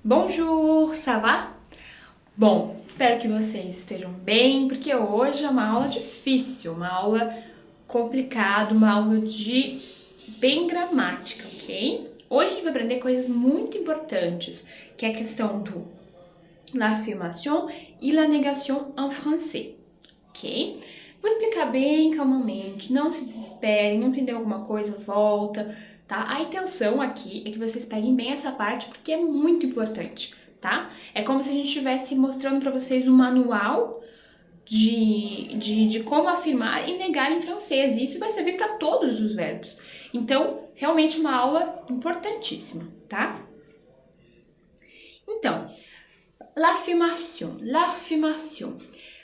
Bonjour, ça va? Bom, espero que vocês estejam bem, porque hoje é uma aula difícil, uma aula complicada, uma aula de bem gramática, ok? Hoje a gente vai aprender coisas muito importantes, que é a questão do l'affirmation e la négation en français, ok? Vou explicar bem calmamente, não se desesperem, não entendeu alguma coisa, volta, tá? A intenção aqui é que vocês peguem bem essa parte porque é muito importante, tá? É como se a gente estivesse mostrando para vocês um manual de como afirmar e negar em francês, e isso vai servir para todos os verbos. Então, realmente uma aula importantíssima, tá? Então, l'affirmation.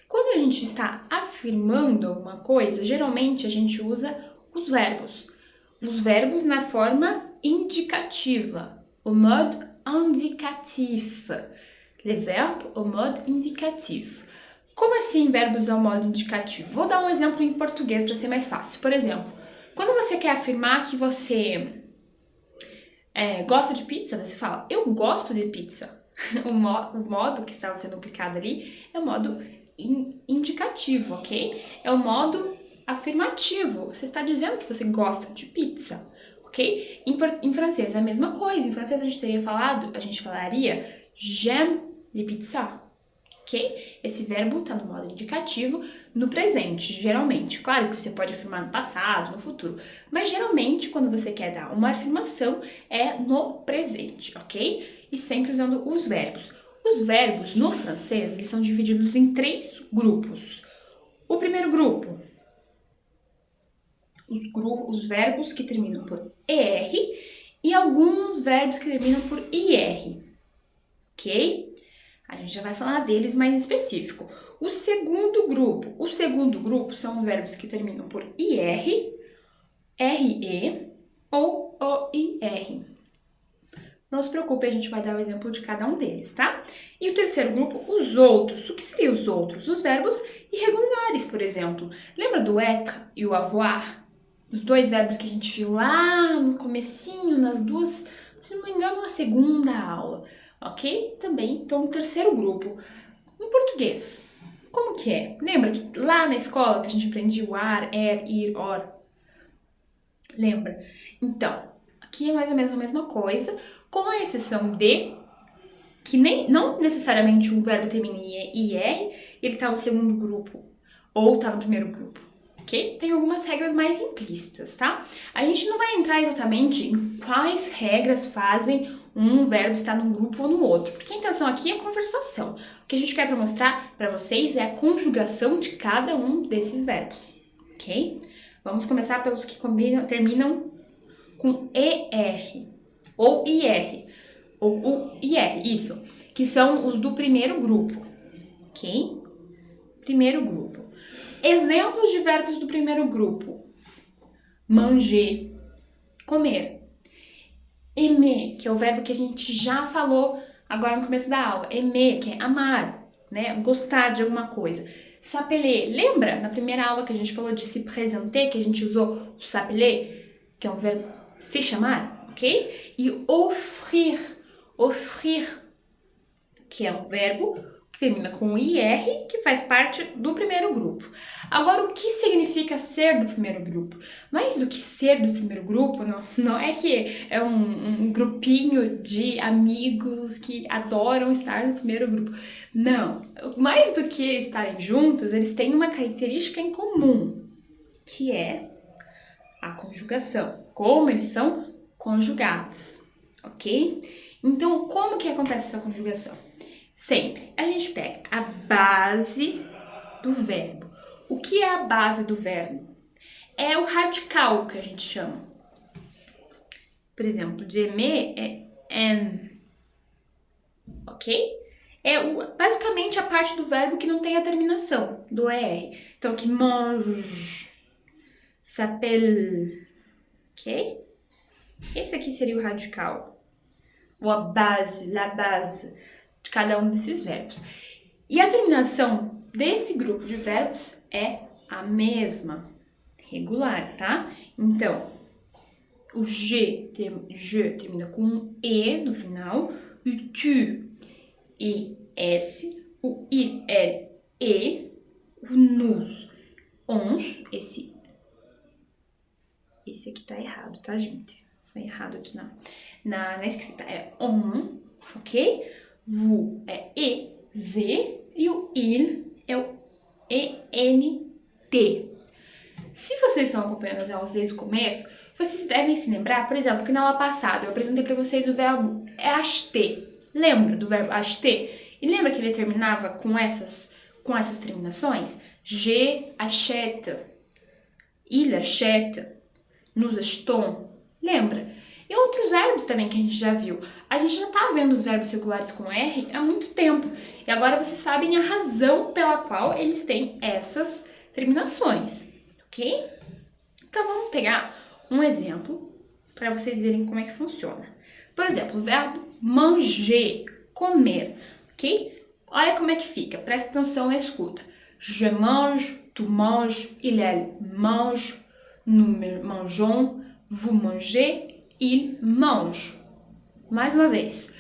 Quando a gente está afirmando alguma coisa, geralmente a gente usa os verbos. Os verbos na forma indicativa, o mode indicatif. Les verbes au mode indicatif. Como assim verbos ao modo indicativo? Vou dar um exemplo em português para ser mais fácil. Por exemplo, quando você quer afirmar que você gosta de pizza, você fala, eu gosto de pizza. O modo que está sendo aplicado ali é o modo indicativo, ok? É o modo afirmativo. Você está dizendo que você gosta de pizza, ok? Em francês é a mesma coisa. Em francês a gente falaria j'aime les pizzas, ok? Esse verbo está no modo indicativo no presente, geralmente. Claro que você pode afirmar no passado, no futuro, mas geralmente quando você quer dar uma afirmação é no presente, ok? E sempre usando os verbos. Os verbos no francês, eles são divididos em 3 grupos. O primeiro grupo, os verbos que terminam por ER e alguns verbos que terminam por IR, ok? A gente já vai falar deles mais em específico. O segundo grupo são os verbos que terminam por IR, RE ou OIR. Não se preocupe, a gente vai dar o exemplo de cada um deles, tá? E o terceiro grupo, os outros. O que seriam os outros? Os verbos irregulares, por exemplo. Lembra do être e o avoir? Os 2 verbos que a gente viu lá no comecinho, nas duas, se não me engano, na segunda aula, ok? Também estão no terceiro grupo. Em português, como que é? Lembra que lá na escola que a gente aprendia o ar, ir, or? Lembra? Então, aqui é mais ou menos a mesma coisa, com a exceção de que não necessariamente o verbo termina em IR, ele está no segundo grupo ou está no primeiro grupo, ok? Tem algumas regras mais implícitas, tá? A gente não vai entrar exatamente em quais regras fazem um verbo estar num grupo ou no outro, porque a intenção aqui é conversação. O que a gente quer mostrar para vocês é a conjugação de cada um desses verbos, ok? Vamos começar pelos que terminam com ER ou IR, ou o IR, isso, que são os do primeiro grupo, ok? Primeiro grupo. Exemplos de verbos do primeiro grupo. Manger, comer. Aimer, que é o verbo que a gente já falou agora no começo da aula. Aimer, que é amar, né? Gostar de alguma coisa. S'appeler, lembra na primeira aula que a gente falou de se présenter, que a gente usou o s'appeler, que é um verbo se chamar, ok? E offrir, que é um verbo que termina com IR, que faz parte do primeiro grupo. Agora, o que significa ser do primeiro grupo? Mais do que ser do primeiro grupo, não é que é um grupinho de amigos que adoram estar no primeiro grupo. Não, mais do que estarem juntos, eles têm uma característica em comum, que é a conjugação, como eles são conjugados, ok? Então, como que acontece essa conjugação? Sempre a gente pega a base do verbo. O que é a base do verbo? É o radical que a gente chama. Por exemplo, de aimer é en, ok? É basicamente a parte do verbo que não tem a terminação do ER. Então, aqui mange, s'appelle, ok? Esse aqui seria o radical, ou a base de cada um desses verbos. E a terminação desse grupo de verbos é a mesma, regular, tá? Então, o je termina com um E no final, o tu, es, o il, elle, e, o nous, ons, esse aqui tá errado, tá, gente? Foi errado aqui na escrita. É on, ok? Vous é e, e o il é o ENT. Se vocês estão acompanhando as aulas desde o começo, vocês devem se lembrar, por exemplo, que na aula passada eu apresentei para vocês o verbo acheter. Lembra do verbo acheter? E lembra que ele terminava com essas terminações? Je achète, il achète, nous achetons. Lembra? E outros verbos também que a gente já viu. A gente já tá vendo os verbos regulares com R há muito tempo. E agora vocês sabem a razão pela qual eles têm essas terminações, ok? Então vamos pegar um exemplo para vocês verem como é que funciona. Por exemplo, o verbo manger, comer, ok? Olha como é que fica, presta atenção e escuta. Je mange, tu manges, il, elle mange, nous mangeons, vous mangez, il mange. Mais uma vez.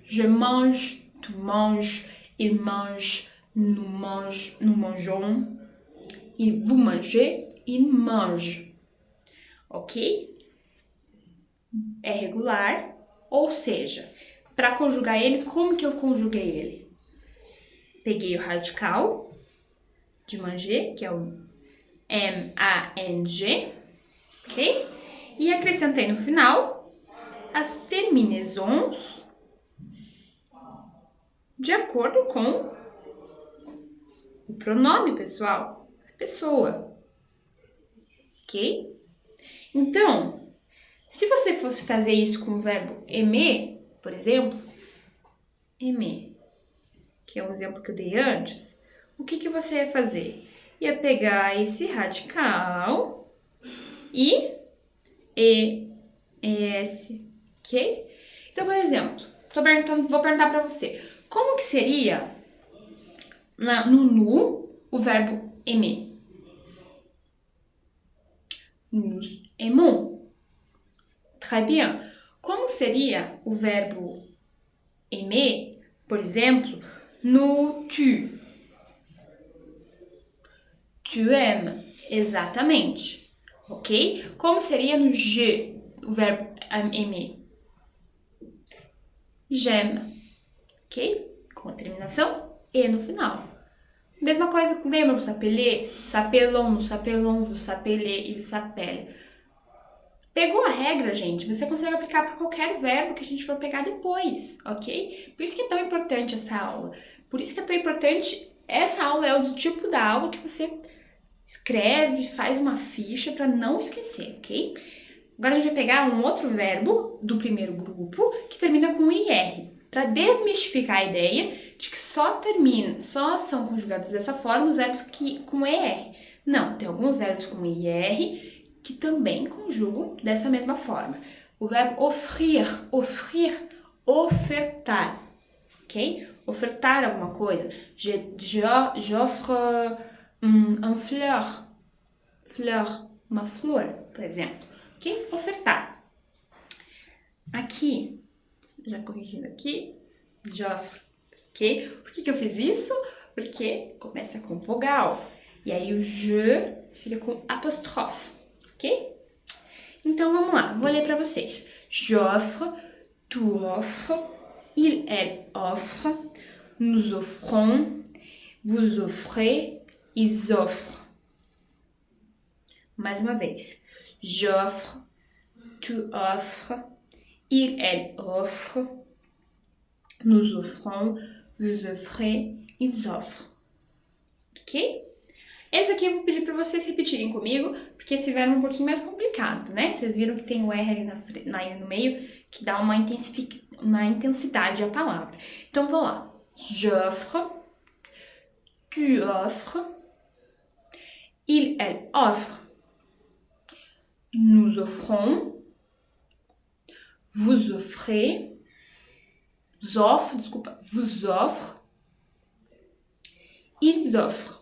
Je mange, tu manges, il mange, nous mangeons, vous mangez, il mange. Ok? É regular, ou seja, para conjugar ele, como que eu conjuguei ele? Peguei o radical de manger, que é o M-A-N-G, ok? E acrescentei no final as terminaisons de acordo com o pronome pessoal, a pessoa, ok? Então, se você fosse fazer isso com o verbo aimer, por exemplo, aimer, que é o exemplo que eu dei antes, o que você ia fazer? Ia pegar esse radical e ES, ok? Então, por exemplo, vou perguntar para você, como que seria no nu o verbo aimer? Nous aimons. Très bien. Como seria o verbo aimer, por exemplo, no tu? Tu aimes, exatamente, ok? Como seria no je, o verbo aimer? J'aime, ok? Com a terminação e no final. Mesma coisa, lembra do s'appeler? S'appelons, nous s'appelons, vous s'appelez, il s'appelle. Pegou a regra, gente? Você consegue aplicar para qualquer verbo que a gente for pegar depois, ok? Por isso que é tão importante essa aula. Por isso que é tão importante, essa aula é do tipo da aula que você escreve, faz uma ficha para não esquecer, ok? Agora a gente vai pegar um outro verbo do primeiro grupo que termina com IR, para desmistificar a ideia de que só são conjugados dessa forma os verbos com ER. Não, tem alguns verbos com IR que também conjugam dessa mesma forma. O verbo offrir, ofertar, ok? Ofertar alguma coisa. J'offre une fleur, uma flor, por exemplo. Ok? Ofertar. Aqui, já corrigindo aqui, j'offre, ok? Por que eu fiz isso? Porque começa com vogal. E aí o je fica com apóstrofe, ok? Então vamos lá, vou ler para vocês. J'offre, tu offres, il, elle offre, nous offrons, vous offrez, ils offrent. Mais uma vez. J'offre, tu offres, il, elle offre, nous offrons, vous offrez, ils offrent. Ok? Esse aqui eu vou pedir para vocês repetirem comigo, porque esse verbo é um pouquinho mais complicado, né? Vocês viram que tem o R ali no meio, que dá uma intensidade à palavra. Então, vou lá. J'offre, tu offres, il, elle offre, nous offrons, vous offrez, vous offre, ils offrent.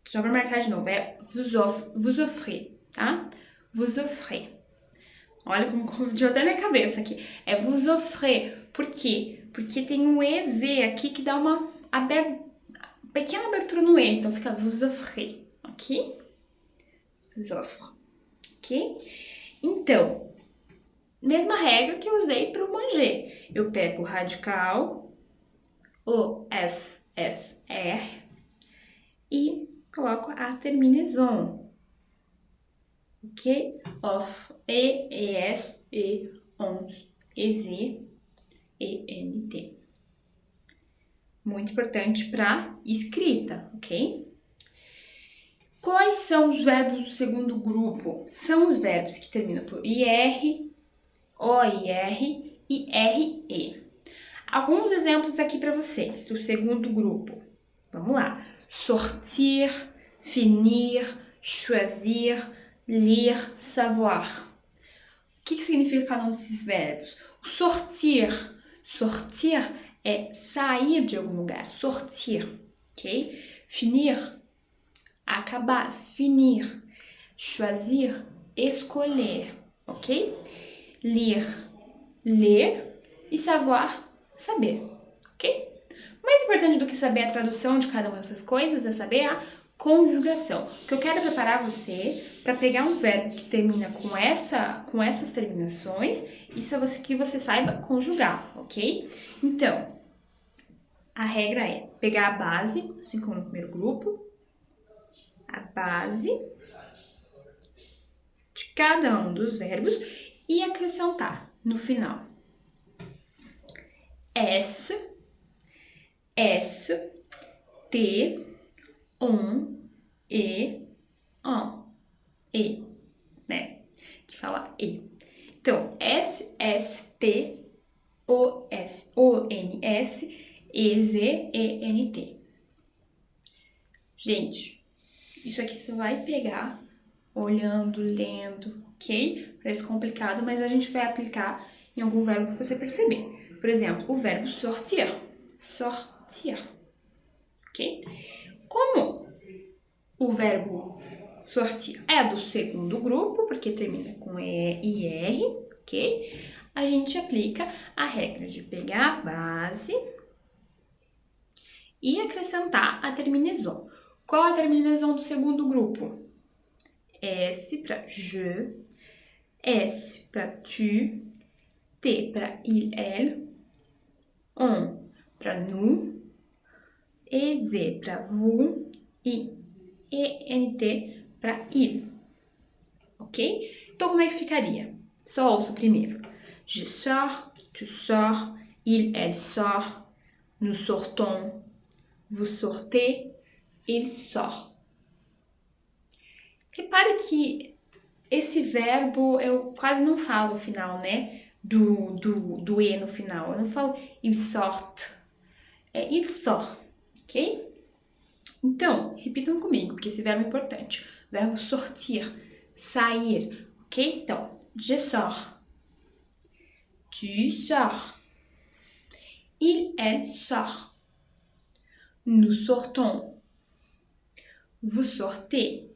Só para marcar de novo, é vous offrez, tá? Vous offrez. Olha como confundiu até minha cabeça aqui. É vous offrez Por quê? Porque tem um EZ aqui que dá uma pequena abertura no E, então fica vous offrez, ok? Vous offre, ok? Então, mesma regra que eu usei para o manger. Eu pego o radical, o F, F, R, e coloco a terminaison, ok? Of, E, ES, E, ONS, EZ, ENT. Muito importante para escrita, ok? Quais são os verbos do segundo grupo? São os verbos que terminam por IR, OIR e RE. Alguns exemplos aqui para vocês do segundo grupo. Vamos lá. Sortir, finir, choisir, lire, savoir. O que significa cada um desses verbos? O sortir. Sortir é sair de algum lugar. Sortir, ok? Finir, acabar. Finir. Choisir, escolher, ok? Lire, ler. E savoir, saber, ok? Mais importante do que saber a tradução de cada uma dessas coisas é saber a conjugação. O que eu quero é preparar você para pegar um verbo que termina com essas terminações e que você saiba conjugar, ok? Então, a regra é pegar a base, assim como no primeiro grupo, a base de cada um dos verbos e acrescentar no final S, T, E, né? Que fala E. Então, T, E, T. Gente, isso aqui você vai pegar olhando, lendo, ok? Parece complicado, mas a gente vai aplicar em algum verbo para você perceber. Por exemplo, o verbo sortir. Sortir. Ok? Como o verbo sortir é do segundo grupo, porque termina com E e R, ok? A gente aplica a regra de pegar a base e acrescentar a terminaison. Qual a terminaison do segundo grupo? S para je, S para tu, T para il, elle, on para nous, EZ para vous e ENT para il. Ok? Então, como é que ficaria? Só ouça primeiro. Je sors, tu sors, il, elle sort, nous sortons, vous sortez, il sort. Repare que esse verbo eu quase não falo no final, né? Do E no final. Eu não falo il sort. É il sort, ok? Então, repitam comigo, que esse verbo é importante. Verbo sortir, sair, ok? Então, je sors. Tu sors. Il, elle sort. Nous sortons. Vous sortez.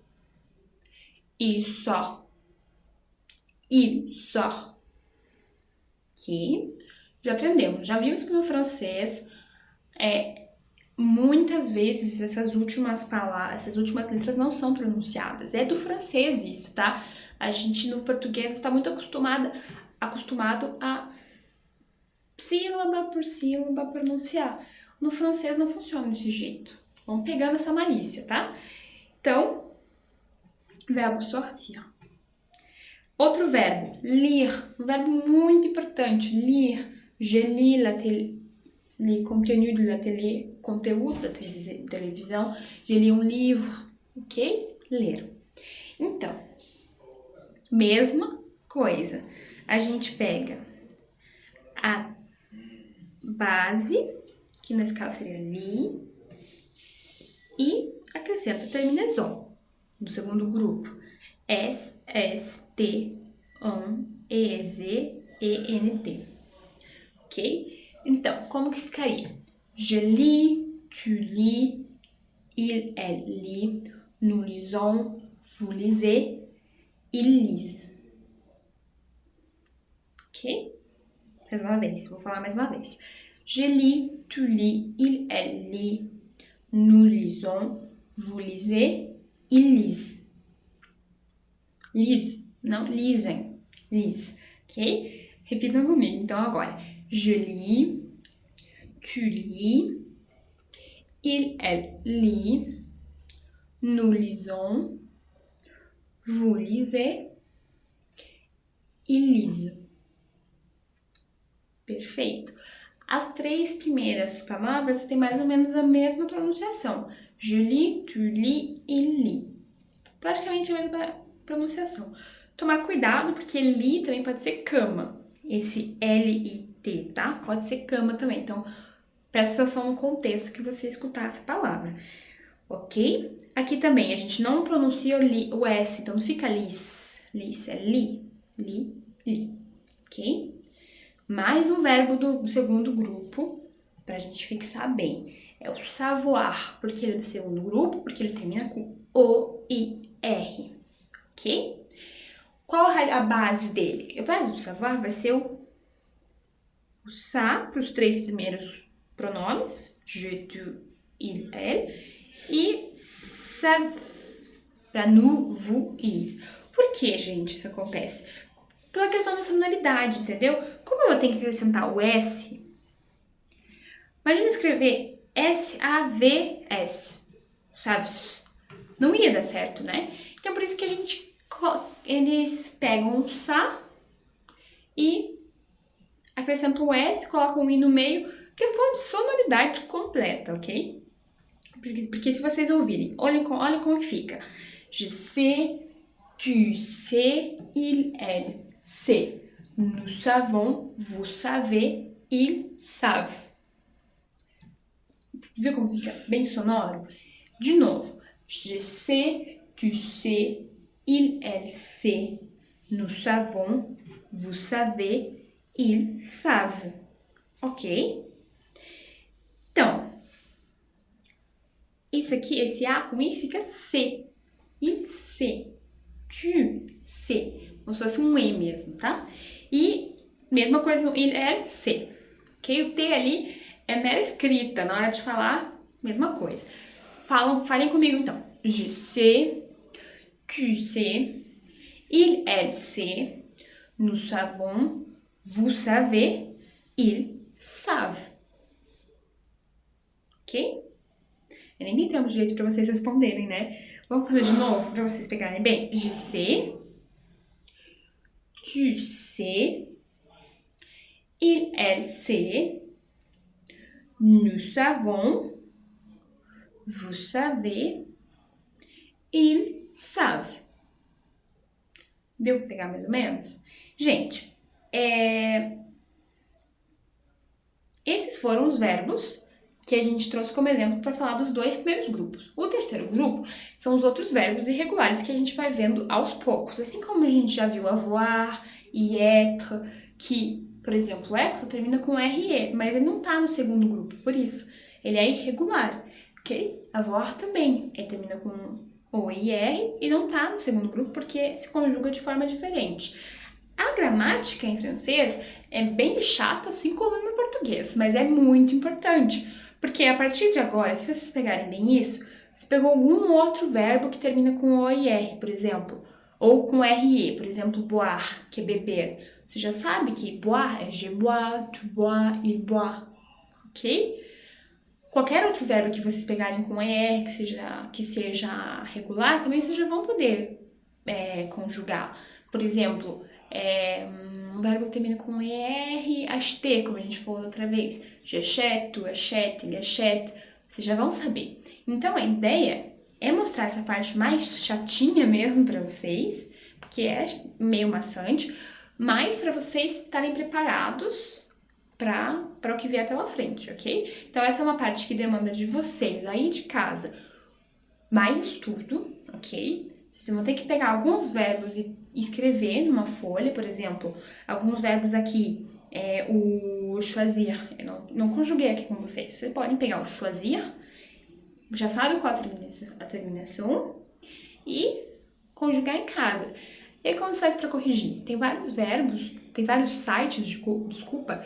Il sort. Il sort. Ok? Já aprendemos. Já vimos que no francês muitas vezes essas últimas letras não são pronunciadas. É do francês isso, tá? A gente no português está muito acostumado a sílaba por sílaba pronunciar. No francês não funciona desse jeito. Vamos pegando essa malícia, tá? Então, verbo sortir. Outro verbo, lire. Um verbo muito importante, lire. Je lis les contenus de la télé, conteúdo da televisão. Je lis um livro, ok? Ler. Então, mesma coisa. A gente pega a base, que nesse caso seria li, e acrescenta a terminaison do segundo grupo. S, T, E, Z, E, T. Ok? Então, como que ficaria? Je lis, tu lis, il, elle lit, nous lisons, vous lisez, il lise. Ok? Mais uma vez, vou falar mais uma vez. Je lis, tu lis, il, elle lit, nous lisons, vous lisez, ils lisent. Lise, não lisem. Lise, ok? Repitam comigo, então, agora. Je lis, tu lis, il, elle lit, nous lisons, vous lisez, ils lisent. Perfeito. As 3 primeiras palavras têm mais ou menos a mesma pronunciação. Je lis, tu lis, il lit. Praticamente a mesma pronunciação. Tomar cuidado, porque li também pode ser cama. Esse L-I-T, tá? Pode ser cama também. Então, presta atenção no contexto que você escutar essa palavra. Ok? Aqui também, a gente não pronuncia o S, então não fica lis. Lis é li, li, li. Ok? Mais um verbo do segundo grupo, pra gente fixar bem. É o savoir, porque ele é do segundo grupo, porque ele termina com O-I-R. Ok? Qual a base dele? A base do savoir vai ser o ça para os 3 primeiros pronomes, je, tu, il, elle, e savent para nous, vous, ils. Por que, gente, isso acontece? Pela questão da sonoridade, entendeu? Como eu tenho que acrescentar o S, imagina escrever S-A-V-S, saves. Não ia dar certo, né? Então, por isso que eles pegam o sa e acrescentam o S, colocam o I no meio, questão de sonoridade completa, ok? Porque se vocês ouvirem, olhem como que fica. Je sais, tu sais, il, elle, sait. Nous savons, vous savez, ils savent. Viu como fica bem sonoro? De novo. Je sais, tu sais, il, elle, sait. Nous savons, vous savez, ils savent. Ok? Então, isso aqui, esse A com I fica C. Il sait. Tu sais. Como se fosse um E mesmo, tá? E mesma coisa no il, elle, sait. Ok? O T ali é mera escrita. Na hora de falar, mesma coisa. Falem comigo então. Je sais, tu sais, il, elle, sait, nous savons, vous savez, ils savent. Ok? Eu nem tenho direito para vocês responderem, né? Vamos fazer de novo para vocês pegarem bem. Je sais, tu sais, il, elle, sait, nous savons, vous savez, ils savent. Deu pra pegar mais ou menos? Gente, esses foram os verbos que a gente trouxe como exemplo para falar dos 2 primeiros grupos. O terceiro grupo são os outros verbos irregulares que a gente vai vendo aos poucos. Assim como a gente já viu avoir e être, que, por exemplo, être termina com RE, mas ele não tá no segundo grupo, por isso ele é irregular, ok? Avoir também, ele termina com O-I-R e não tá no segundo grupo porque se conjuga de forma diferente. A gramática em francês é bem chata, assim como no português, mas é muito importante. Porque a partir de agora, se vocês pegarem bem isso, você pegou algum outro verbo que termina com O-I-R, por exemplo, ou com R-E, por exemplo, boire, que é beber. Você já sabe que boire é je bois, tu bois, il boit, ok? Qualquer outro verbo que vocês pegarem com ER, que seja regular, também vocês já vão poder conjugar. Por exemplo, um verbo que termina com ER, acheter, como a gente falou outra vez. J'achète, tu achètes, il achète. Vocês já vão saber. Então, a ideia é mostrar essa parte mais chatinha mesmo para vocês, porque é meio maçante, mas para vocês estarem preparados para o que vier pela frente, ok? Então, essa é uma parte que demanda de vocês aí de casa mais estudo, ok? Vocês vão ter que pegar alguns verbos e escrever numa folha, por exemplo, alguns verbos aqui, o choisir, eu não conjuguei aqui com vocês. Vocês podem pegar o choisir, já sabe qual a terminação, e conjugar em casa. E aí como se faz para corrigir? Tem vários verbos, tem vários sites desculpa,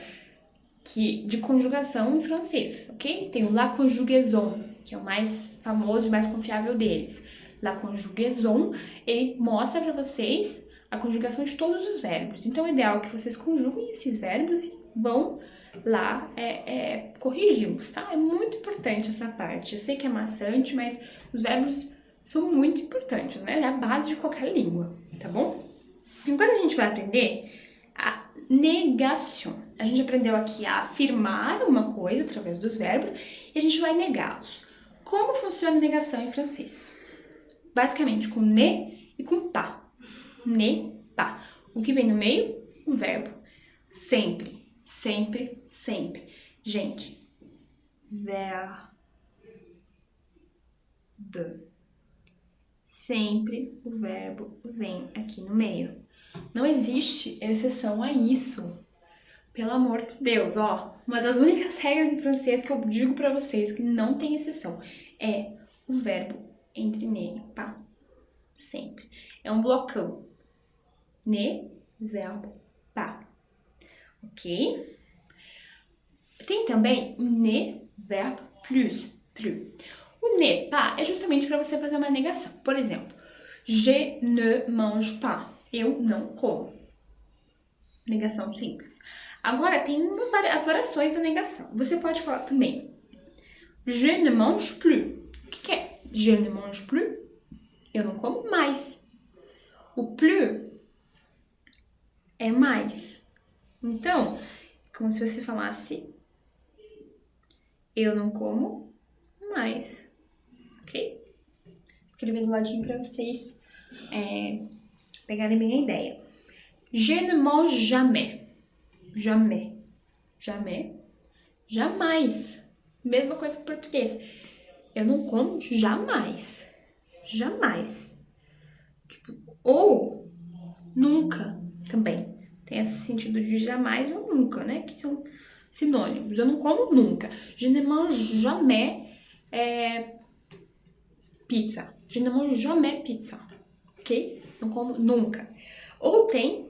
de conjugação em francês, ok? Tem o La Conjugaison, que é o mais famoso e mais confiável deles. La Conjugaison, ele mostra para vocês a conjugação de todos os verbos. Então, o ideal é que vocês conjuguem esses verbos e vão lá corrigi-los, tá? É muito importante essa parte. Eu sei que é maçante, mas os verbos são muito importantes, né? É a base de qualquer língua, tá bom? Agora a gente vai aprender a negação. A gente aprendeu aqui a afirmar uma coisa através dos verbos e a gente vai negá-los. Como funciona a negação em francês? Basicamente com ne e com pas. Ne, pas. O que vem no meio? O verbo. Sempre, sempre, sempre. Gente, verbe. Sempre o verbo vem aqui no meio. Não existe exceção a isso. Pelo amor de Deus, ó. Uma das únicas regras em francês que eu digo pra vocês que não tem exceção é o verbo entre ne e pas. Sempre. É um blocão. Ne, verbo, pas. Ok? Tem também o ne, verbo, plus. O ne, pas é justamente para você fazer uma negação. Por exemplo, je ne mange pas. Eu não como. Negação simples. Agora, tem as variações da negação. Você pode falar também je ne mange plus. O que é je ne mange plus? Eu não como mais. O plus é mais. Então, como se você falasse eu não como mais. Ok? Escrevi do ladinho para vocês pegarem bem a ideia. Je ne mange jamais. Jamais. Jamais. Jamais. Mesma coisa que português. Eu não como jamais. Jamais. Tipo, ou nunca também. Tem esse sentido de jamais ou nunca, né? Que são sinônimos. Eu não como nunca. Je ne mange jamais pizza. Je ne mange jamais pizza. Ok? Não como nunca. Ou tem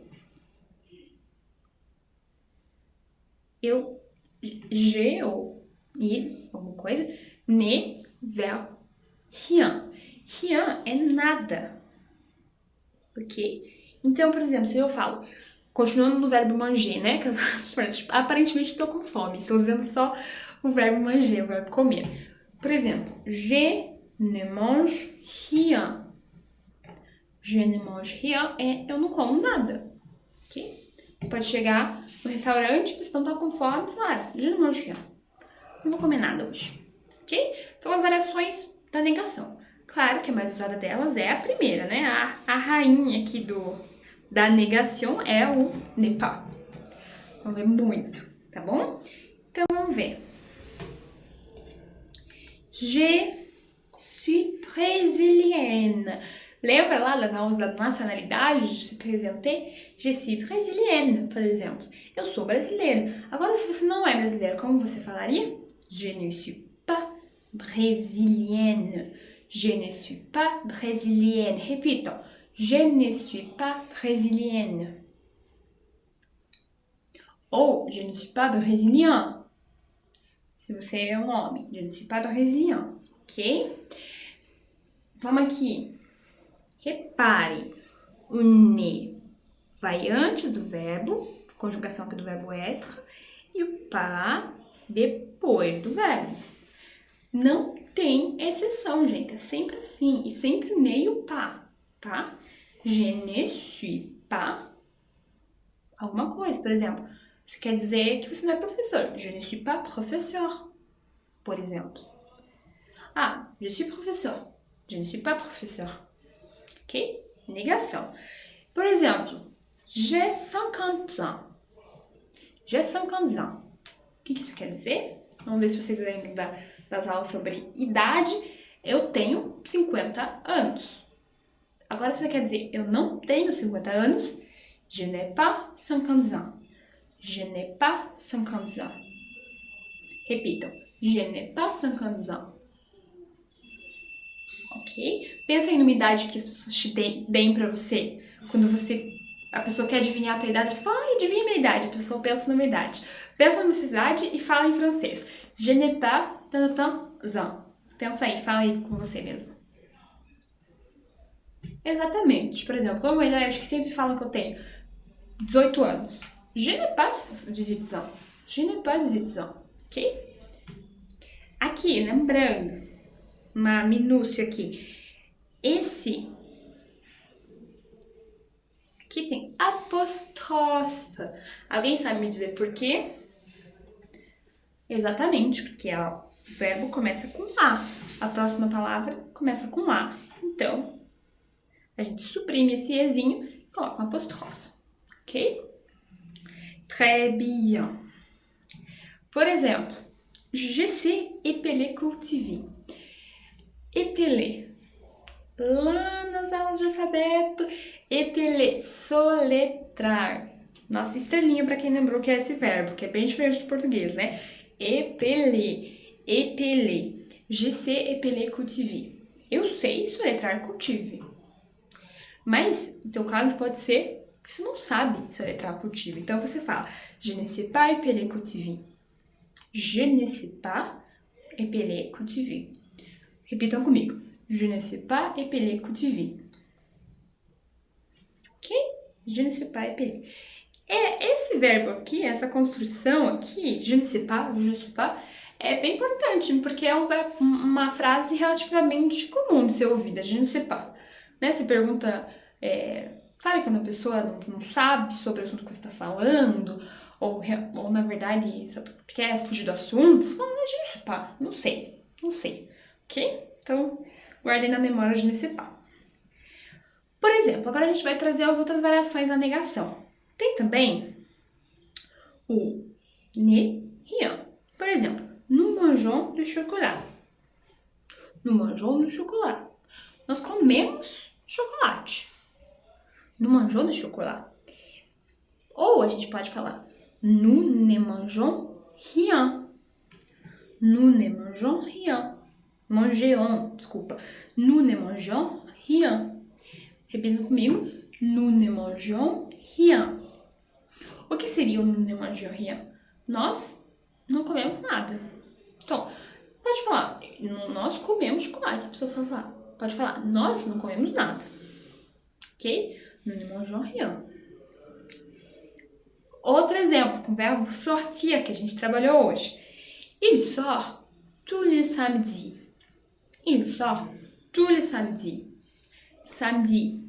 je ou il, alguma coisa, ne, verbo, rien. Rien é nada. Ok? Então, por exemplo, se eu falo, continuando no verbo manger, né? Que eu aparentemente estou com fome, estou usando só o verbo manger, o verbo comer. Por exemplo, je ne mange rien. Je ne mange rien é eu não como nada. Ok? Você pode chegar no restaurante, vocês estão com fome e falar, je ne mange rien. Não vou comer nada hoje. Ok? São as variações da negação. Claro que a mais usada delas é a primeira, né? A rainha aqui da negação é o ne pas. Vamos ver muito, tá bom? Então, vamos ver. Je suis brésilienne. Lembra lá da causa da nacionalidade, de se apresentar? Je suis brésilienne, por exemplo. Eu sou brasileira. Agora, se você não é brasileiro, como você falaria? Je ne suis pas brésilienne. Je ne suis pas brésilienne. Repitam. Je ne suis pas brésilienne. Ou je ne suis pas brésilien. Se você é um homem. Je ne suis pas brésilien. Ok? Vamos aqui. Repare. O ne vai antes do verbo. Conjugação aqui do verbo être. E o pas depois do verbo. Não tem exceção, gente. É sempre assim. E sempre meio pas, tá? Je ne suis pas alguma coisa. Por exemplo, você quer dizer que você não é professor. Je ne suis pas professeur, por exemplo. Ah, je suis professeur. Je ne suis pas professeur. Ok? Negação. Por exemplo, j'ai 50 ans. J'ai 50 ans. O que isso quer dizer? Vamos ver se vocês lembram das aulas sobre idade. Eu tenho 50 anos. Agora, se você quer dizer eu não tenho 50 anos, je n'ai pas 50 ans. Je n'ai pas 50 ans. Repitam. Je n'ai pas 50 ans. Ok? Pensa em uma idade que as pessoas te deem pra você Quando a pessoa quer adivinhar a tua idade, você fala, adivinha a minha idade. A pessoa pensa na minha idade. Pensa na minha idade e fala em francês. Je n'ai pas tant ans. Pensa aí, fala aí com você mesmo. Exatamente. Por exemplo, uma idade que sempre falam que eu tenho 18 anos. Je n'ai pas 18 ans. Je n'ai pas 18 ans. Ok? Aqui, lembrando, uma minúcia aqui. Esse aqui tem apóstrofe. Alguém sabe me dizer por quê? Exatamente, porque o verbo começa com A. A próxima palavra começa com A. Então, a gente suprime esse Ezinho e coloca um apóstrofe. Ok? Très bien. Por exemplo, je sais épeler cultiver. Épeler. Lá nas aulas de alfabeto, épeler, soletrar. Nossa, estrelinha para quem lembrou que é esse verbo, que é bem diferente do português, né? Épeler, épeler. Je sais épeler cultiver. Eu sei soletrar cultive. Mas, no teu caso, pode ser que você não sabe soletrar cultive. Então, você fala, je ne sais pas épeler cultiver. Je ne sais pas épeler cultiver. Repitam comigo. Je ne sais pas épeler cultiver. Ok? Je ne sais pas épeler. Esse verbo aqui, essa construção aqui, je ne sais pas, é bem importante, porque é uma frase relativamente comum de ser ouvida, je ne sais pas. Né? Você pergunta, sabe quando a pessoa não sabe sobre o assunto que você está falando, ou na verdade só quer fugir do assunto, você fala, je ne sais pas, não sei, ok? Então, guardem na memória je ne sais pas. Por exemplo, agora a gente vai trazer as outras variações da negação. Tem também o ne, rien. Por exemplo, nous mangeons du chocolat. Nous mangeons du chocolat. Nós comemos chocolate. Nous mangeons du chocolat. Ou a gente pode falar nous ne mangeons rien. Nous ne mangeons rien. Mangeons, desculpa. Nous ne mangeons rien. Repitam comigo. Nous ne mangeons rien. O que seria o nous ne mangeons rien? Nós não comemos nada. Então, pode falar, nós comemos chocolate. A pessoa pode falar, nós não comemos nada. Ok? Nous ne mangeons rien. Outro exemplo, com o verbo sortir, que a gente trabalhou hoje. Il sort tous les samedis. Il sort tous les samedis. Samedi.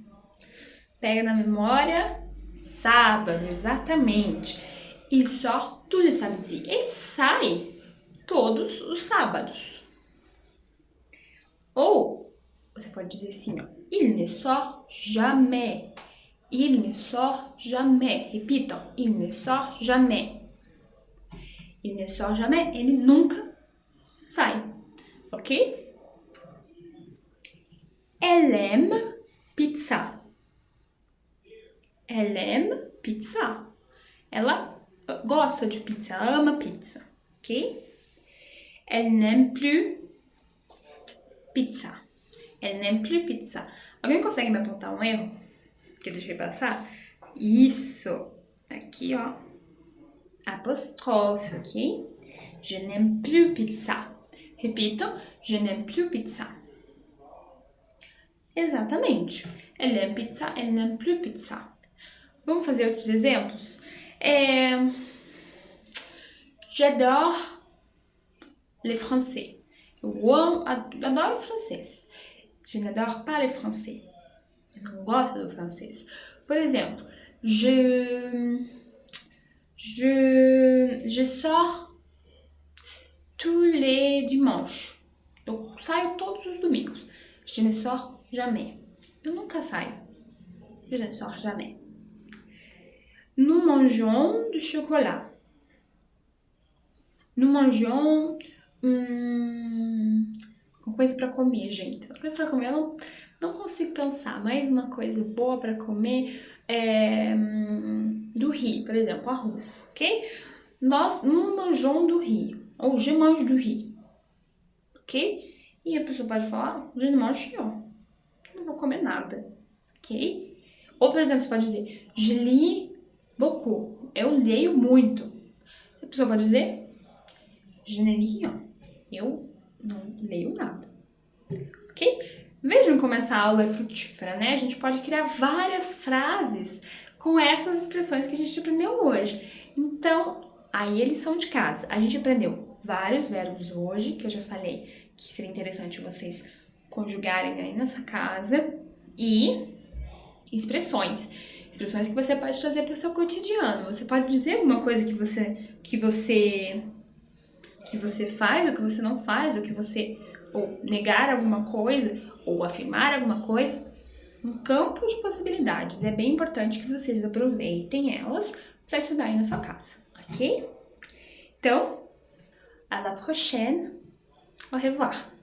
Pega na memória, sábado, exatamente. Il sort tous les samedis. Ele sai todos os sábados. Ou, você pode dizer assim, ó. Il ne sort jamais. Il ne sort jamais. Repitam. Il ne sort jamais. Il ne sort jamais. Ele nunca sai. Ok? Elle aime pizza. Elle aime pizza. Ela gosta de pizza, ela ama pizza. Ok? Elle n'aime plus pizza. Elle n'aime plus pizza. Alguém consegue me apontar um erro que eu deixei passar? Isso. Aqui, ó. Apóstrofe, ok? Je n'aime plus pizza. Repito. Je n'aime plus pizza. Exatamente. Elle aime pizza, elle n'aime plus pizza. Vamos fazer outros exemplos? J'adore les français. Eu adoro francês. Je n'adore pas les français. Eu não gosto do francês. Por exemplo, je sors tous les dimanches. Eu saio todos os domingos. Je ne sors jamais. Eu nunca saio. Je ne sors jamais. Nous mangeons du chocolat. Nous mangeons uma coisa para comer, gente. Uma coisa para comer, eu não consigo pensar. Mais uma coisa boa para comer do riz, por exemplo, arroz, ok? Nous mangeons du riz. Ou je mange du riz. Ok? E a pessoa pode falar, je ne mange rien. Não vou comer nada. Ok? Ou, por exemplo, você pode dizer je lis beaucoup. Eu leio muito. A pessoa pode dizer je ne lis rien. Eu não leio nada. Ok? Vejam como essa aula é frutífera, né? A gente pode criar várias frases com essas expressões que a gente aprendeu hoje. Então, aí a lição de casa. A gente aprendeu vários verbos hoje, que eu já falei que seria interessante vocês conjugarem aí na sua casa. E expressões. Expressões que você pode trazer para o seu cotidiano. Você pode dizer alguma coisa que você faz, ou que você não faz, ou negar alguma coisa, ou afirmar alguma coisa. Um campo de possibilidades. É bem importante que vocês aproveitem elas para estudar aí na sua casa, ok? Então, à la prochaine. Au revoir.